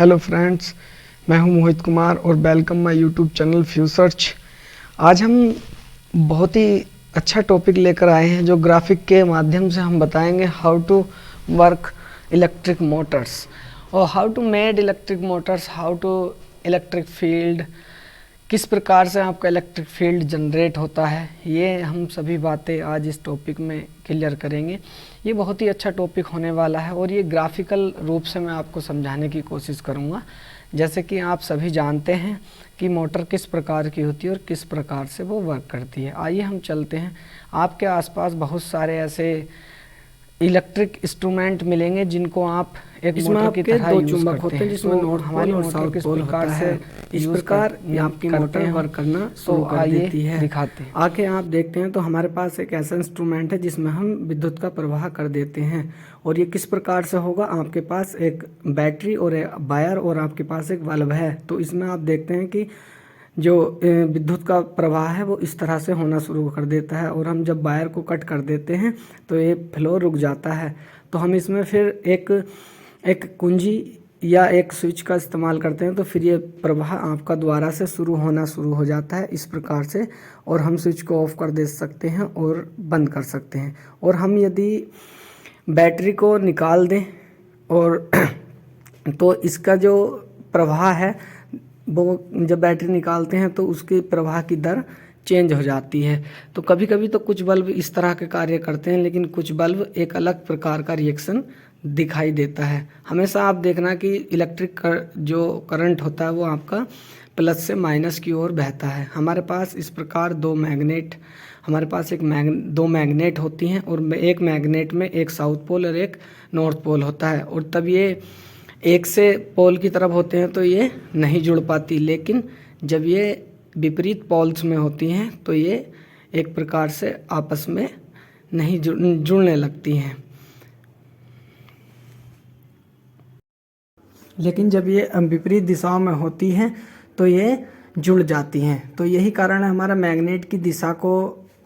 Hello friends, मैं हूं मोहित कुमार और वेलकम माय यूट्यूब चैनल फ्यूसर्च। आज हम बहुत ही अच्छा टॉपिक लेकर आए हैं जो ग्राफिक के माध्यम से हम बताएंगे how to work electric motors और how to made electric motors, how to electric field, किस प्रकार से आपका इलेक्ट्रिक फील्ड जनरेट होता है। ये हम सभी बातें आज इस टॉपिक में क्लियर करेंगे। ये बहुत ही अच्छा टॉपिक होने वाला है और ये ग्राफिकल रूप से मैं आपको समझाने की कोशिश करूँगा। जैसे कि आप सभी जानते हैं कि मोटर किस प्रकार की होती है और किस प्रकार से वो वर्क करती है। आइए हम चलते हैं। आपके आसपास बहुत सारे ऐसे इलेक्ट्रिक इंस्ट्रूमेंट मिलेंगे जिनको आप एक मोटर की तरह दो यूज चुंबक करते होते हैं। हैं जिसमें नॉर्थ हमारी पोल और मोटर साउथ किस पोल प्रकार होता से है। इस प्रकार आपकी मोटर वर्क करना शुरू कर देती है। दिखाते हैं। आगे आप देखते हैं तो हमारे पास एक ऐसा इंस्ट्रूमेंट है जिसमें हम विद्युत का प्रवाह कर देते हैं। और ये किस प्रकार से होगा, आपके पास एक बैटरी और एक वायर और आपके पास एक बल्ब है। तो इसमें आप देखते हैं कि जो विद्युत का प्रवाह है वो इस तरह से होना शुरू कर देता है और हम जब वायर को कट कर देते हैं तो ये फ्लो रुक जाता है। तो हम इसमें फिर एक कुंजी या एक स्विच का इस्तेमाल करते हैं तो फिर ये प्रवाह आपका दोबारा से शुरू हो जाता है इस प्रकार से। और हम स्विच को ऑफ कर दे सकते हैं और बंद कर सकते हैं। और हम यदि बैटरी को निकाल दें और तो इसका जो प्रवाह है वो जब बैटरी निकालते हैं तो उसके प्रवाह की दर चेंज हो जाती है। तो कभी कभी तो कुछ बल्ब इस तरह के कार्य करते हैं, लेकिन कुछ बल्ब एक अलग प्रकार का रिएक्शन दिखाई देता है। हमेशा आप देखना कि इलेक्ट्रिक जो करंट होता है वो आपका प्लस से माइनस की ओर बहता है। हमारे पास इस प्रकार दो मैग्नेट होती हैं और एक मैग्नेट में एक साउथ पोल और एक नॉर्थ पोल होता है। और तब ये एक से पोल की तरफ होते हैं तो ये नहीं जुड़ पाती, लेकिन जब ये विपरीत पोल्स में होती हैं तो ये एक प्रकार से आपस में नहीं जुड़ने लगती हैं। लेकिन जब ये विपरीत दिशाओं में होती हैं तो ये जुड़ जाती हैं। तो यही कारण है हमारा मैग्नेट की दिशा को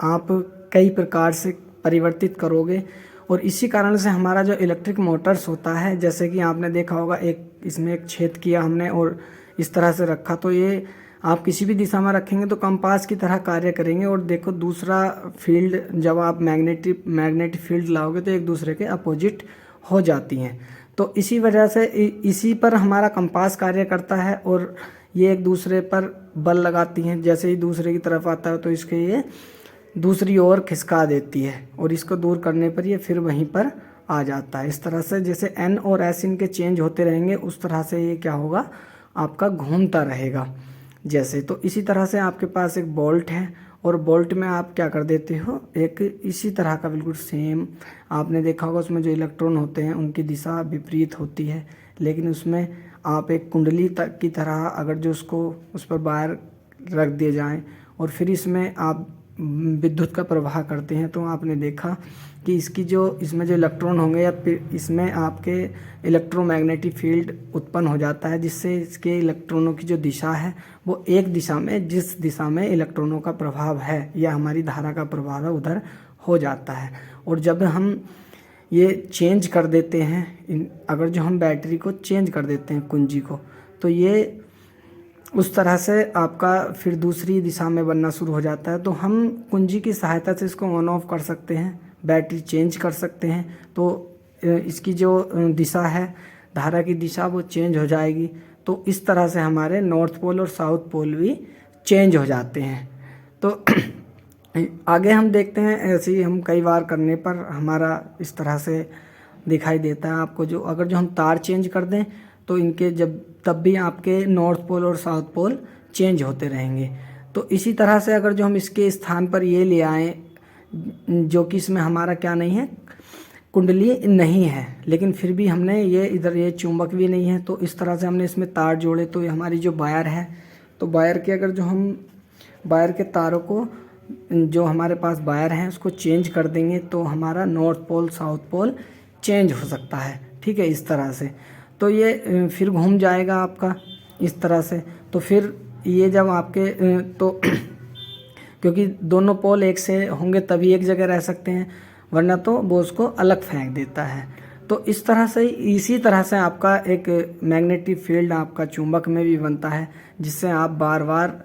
आप कई प्रकार से परिवर्तित करोगे। और इसी कारण से हमारा जो इलेक्ट्रिक मोटर्स होता है, जैसे कि आपने देखा होगा इसमें एक छेद किया हमने और इस तरह से रखा, तो ये आप किसी भी दिशा में रखेंगे तो कंपास की तरह कार्य करेंगे। और देखो दूसरा फील्ड, जब आप मैग्नेटिक फील्ड लाओगे तो एक दूसरे के अपोजिट हो जाती हैं। तो इसी वजह से इसी पर हमारा कंपास कार्य करता है और ये एक दूसरे पर बल लगाती हैं। जैसे ही दूसरे की तरफ आता है तो इसके ये दूसरी ओर खिसका देती है और इसको दूर करने पर ये फिर वहीं पर आ जाता है। इस तरह से जैसे एन और एस इनके चेंज होते रहेंगे उस तरह से ये क्या होगा, आपका घूमता रहेगा जैसे। तो इसी तरह से आपके पास एक बोल्ट है और बोल्ट में आप क्या कर देते हो, एक इसी तरह का बिल्कुल सेम आपने देखा होगा, उसमें जो इलेक्ट्रॉन होते हैं उनकी दिशा विपरीत होती है, लेकिन उसमें आप एक कुंडली की तरह अगर जो उसको उस पर वायर रख दिए जाएं और फिर इसमें आप विद्युत का प्रवाह करते हैं तो आपने देखा कि इसमें जो इलेक्ट्रॉन होंगे या फिर इसमें आपके इलेक्ट्रोमैग्नेटिक फील्ड उत्पन्न हो जाता है, जिससे इसके इलेक्ट्रॉनों की जो दिशा है वो एक दिशा में, जिस दिशा में इलेक्ट्रॉनों का प्रभाव है या हमारी धारा का प्रभाव है उधर हो जाता है। और जब हम ये चेंज कर देते हैं, अगर जो हम बैटरी को चेंज कर देते हैं कुंजी को, तो ये उस तरह से आपका फिर दूसरी दिशा में बनना शुरू हो जाता है। तो हम कुंजी की सहायता से इसको ऑन ऑफ कर सकते हैं, बैटरी चेंज कर सकते हैं। तो इसकी जो दिशा है, धारा की दिशा, वो चेंज हो जाएगी। तो इस तरह से हमारे नॉर्थ पोल और साउथ पोल भी चेंज हो जाते हैं। तो आगे हम देखते हैं, ऐसे ही हम कई बार करने पर हमारा इस तरह से दिखाई देता है आपको। अगर जो हम तार चेंज कर दें तो इनके तब भी आपके नॉर्थ पोल और साउथ पोल चेंज होते रहेंगे। तो इसी तरह से अगर जो हम इसके स्थान पर ये ले आएँ, जो कि इसमें हमारा क्या नहीं है, कुंडली नहीं है, लेकिन फिर भी हमने ये इधर ये चुंबक भी नहीं है, तो इस तरह से हमने इसमें तार जोड़े। तो ये हमारी जो वायर है, तो वायर के अगर जो हम वायर के तारों को, जो हमारे पास वायर हैं उसको चेंज कर देंगे तो हमारा north pole south pole change हो सकता है। ठीक है, इस तरह से। तो ये फिर घूम जाएगा आपका इस तरह से। तो फिर ये जब आपके तो क्योंकि दोनों पोल एक से होंगे तभी एक जगह रह सकते हैं, वरना तो वो उसको अलग फेंक देता है। तो इस तरह से इसी तरह से आपका एक मैग्नेटिक फील्ड आपका चुंबक में भी बनता है, जिससे आप बार बार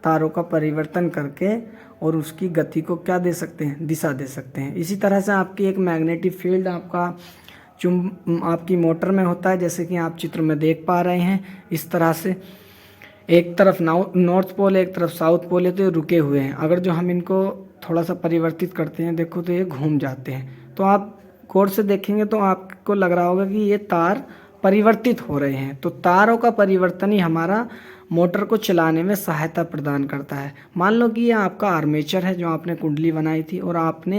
तारों का परिवर्तन करके और उसकी गति को क्या दे सकते हैं, दिशा दे सकते हैं। इसी तरह से आपकी एक मैग्नेटिक फील्ड आपका आपकी मोटर में होता है, जैसे कि आप चित्र में देख पा रहे हैं। इस तरह से एक तरफ नॉर्थ पोल एक तरफ साउथ पोल है, तो ये रुके हुए हैं। अगर जो हम इनको थोड़ा सा परिवर्तित करते हैं, देखो तो ये घूम जाते हैं। तो आप गौर से देखेंगे तो आपको लग रहा होगा कि ये तार परिवर्तित हो रहे हैं। तो तारों का परिवर्तन ही हमारा मोटर को चलाने में सहायता प्रदान करता है। मान लो कि ये आपका आर्मेचर है जो आपने कुंडली बनाई थी, और आपने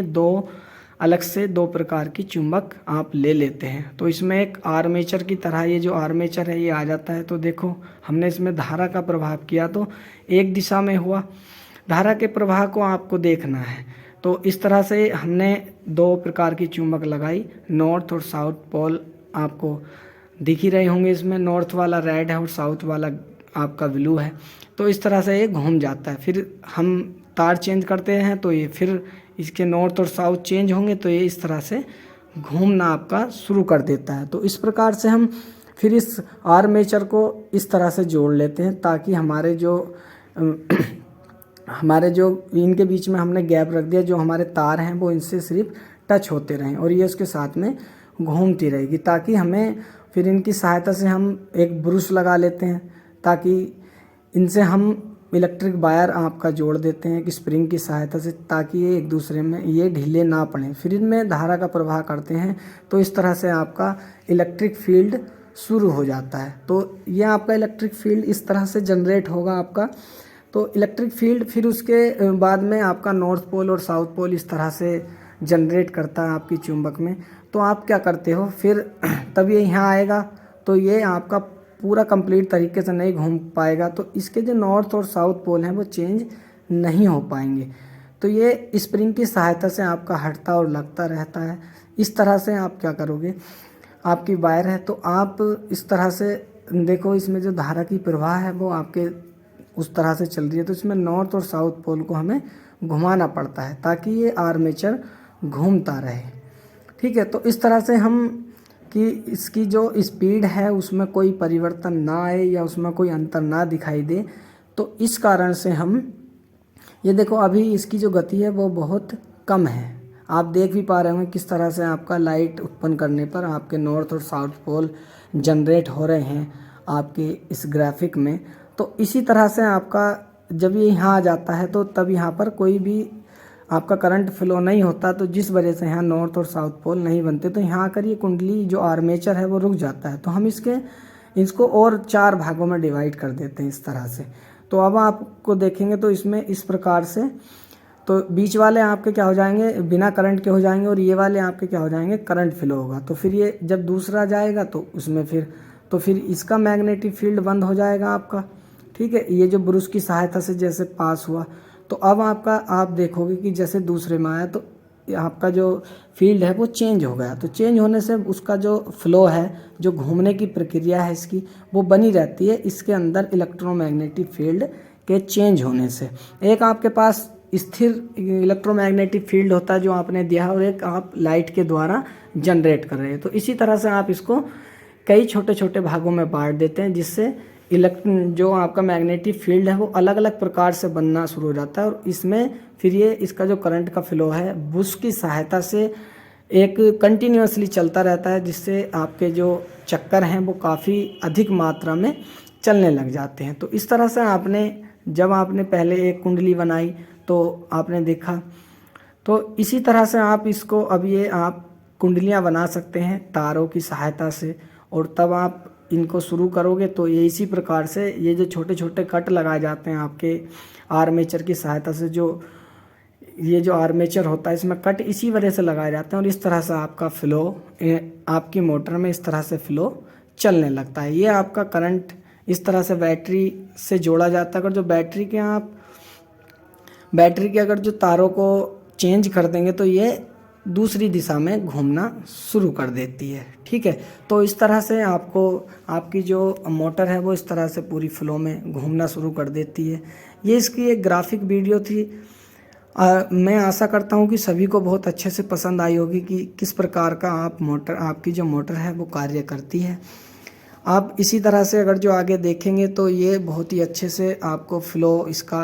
अलग से दो प्रकार की चुंबक आप ले लेते हैं। तो इसमें एक आर्मेचर की तरह ये जो आर्मेचर है ये आ जाता है। तो देखो हमने इसमें धारा का प्रभाव किया तो एक दिशा में हुआ। धारा के प्रवाह को आपको देखना है। तो इस तरह से हमने दो प्रकार की चुंबक लगाई। नॉर्थ और साउथ पोल आपको दिख ही रहे होंगे। इसमें नॉर्थ वाला रेड है और साउथ वाला आपका ब्लू है। तो इस तरह से ये घूम जाता है। फिर हम तार चेंज करते हैं तो ये फिर इसके नॉर्थ और साउथ चेंज होंगे, तो ये इस तरह से घूमना आपका शुरू कर देता है। तो इस प्रकार से हम फिर इस आर्मेचर को इस तरह से जोड़ लेते हैं ताकि हमारे जो इनके बीच में हमने गैप रख दिया, जो हमारे तार हैं वो इनसे सिर्फ टच होते रहें और ये उसके साथ में घूमती रहेगी, ताकि हमें फिर इनकी सहायता से हम एक ब्रूश लगा लेते हैं, ताकि इनसे हम इलेक्ट्रिक वायर आपका जोड़ देते हैं एक स्प्रिंग की सहायता से, ताकि ये एक दूसरे में ये ढीले ना पड़ें। फिर इनमें धारा का प्रवाह करते हैं, तो इस तरह से आपका इलेक्ट्रिक फील्ड शुरू हो जाता है। तो ये आपका इलेक्ट्रिक फील्ड इस तरह से जनरेट होगा आपका। तो इलेक्ट्रिक फील्ड फिर उसके बाद में आपका नॉर्थ पोल और साउथ पोल इस तरह से जनरेट करता है आपकी चुंबक में। तो आप क्या करते हो फिर तब ये यहाँ आएगा, तो ये आपका पूरा कंप्लीट तरीके से नहीं घूम पाएगा। तो इसके जो नॉर्थ और साउथ पोल हैं वो चेंज नहीं हो पाएंगे। तो ये स्प्रिंग की सहायता से आपका हटता और लगता रहता है। इस तरह से आप क्या करोगे, आपकी वायर है तो आप इस तरह से देखो, इसमें जो धारा की प्रवाह है वो आपके उस तरह से चल रही है। तो इसमें नॉर्थ और साउथ पोल को हमें घुमाना पड़ता है ताकि ये आर्मेचर घूमता रहे। ठीक है, तो इस तरह से हम कि इसकी जो स्पीड है उसमें कोई परिवर्तन ना आए या उसमें कोई अंतर ना दिखाई दे। तो इस कारण से हम ये देखो अभी इसकी जो गति है वो बहुत कम है। आप देख भी पा रहे होंगे किस तरह से आपका लाइट उत्पन्न करने पर आपके नॉर्थ और साउथ पोल जनरेट हो रहे हैं आपके इस ग्राफिक में। तो इसी तरह से आपका जब ये यहाँ आ जाता है तो तब यहाँ पर कोई भी आपका करंट फ्लो नहीं होता, तो जिस वजह से यहाँ नॉर्थ और साउथ पोल नहीं बनते। तो यहाँ आकर ये कुंडली जो आर्मेचर है वो रुक जाता है। तो हम इसको और 4 भागों में डिवाइड कर देते हैं इस तरह से। तो अब आपको देखेंगे तो इसमें इस प्रकार से, तो बीच वाले आपके क्या हो जाएंगे, बिना करंट के हो जाएंगे, और ये वाले आपके क्या हो जाएंगे, करंट फ्लो होगा। तो फिर ये जब दूसरा जाएगा तो उसमें फिर इसका मैग्नेटिक फील्ड बंद हो जाएगा आपका। ठीक है, ये जो ब्रूश की सहायता से जैसे पास हुआ, तो अब आप देखोगे कि जैसे दूसरे में आया तो आपका जो फील्ड है वो चेंज हो गया। तो चेंज होने से उसका जो फ्लो है, जो घूमने की प्रक्रिया है इसकी, वो बनी रहती है इसके अंदर इलेक्ट्रोमैग्नेटिक फील्ड के चेंज होने से। एक आपके पास स्थिर इलेक्ट्रोमैग्नेटिक फील्ड होता है जो आपने दिया, और एक आप लाइट के द्वारा जनरेट कर रहे हैं। तो इसी तरह से आप इसको कई छोटे छोटे भागों में बांट देते हैं, जिससे जो आपका मैग्नेटिक फील्ड है वो अलग अलग प्रकार से बनना शुरू हो जाता है। और इसमें फिर ये इसका जो करंट का फ्लो है बुश की सहायता से एक कंटिन्यूअसली चलता रहता है, जिससे आपके जो चक्कर हैं वो काफ़ी अधिक मात्रा में चलने लग जाते हैं। तो इस तरह से जब आपने पहले एक कुंडली बनाई तो आपने देखा, तो इसी तरह से आप इसको अब ये आप कुंडलियाँ बना सकते हैं तारों की सहायता से। और तब आप इनको शुरू करोगे तो ये इसी प्रकार से ये जो छोटे छोटे कट लगाए जाते हैं आपके आर्मेचर की सहायता से, ये जो आर्मेचर होता है इसमें कट इसी वजह से लगाए जाते हैं, और इस तरह से आपका फ्लो आपकी मोटर में इस तरह से फ्लो चलने लगता है। ये आपका करंट इस तरह से बैटरी से जोड़ा जाता है। अगर जो बैटरी के अगर जो तारों को चेंज कर देंगे तो ये दूसरी दिशा में घूमना शुरू कर देती है। ठीक है, तो इस तरह से आपकी जो मोटर है वो इस तरह से पूरी फ्लो में घूमना शुरू कर देती है। ये इसकी एक ग्राफिक वीडियो थी। मैं आशा करता हूँ कि सभी को बहुत अच्छे से पसंद आई होगी कि किस प्रकार का आपकी जो मोटर है वो कार्य करती है। आप इसी तरह से अगर जो आगे देखेंगे तो ये बहुत ही अच्छे से आपको फ्लो इसका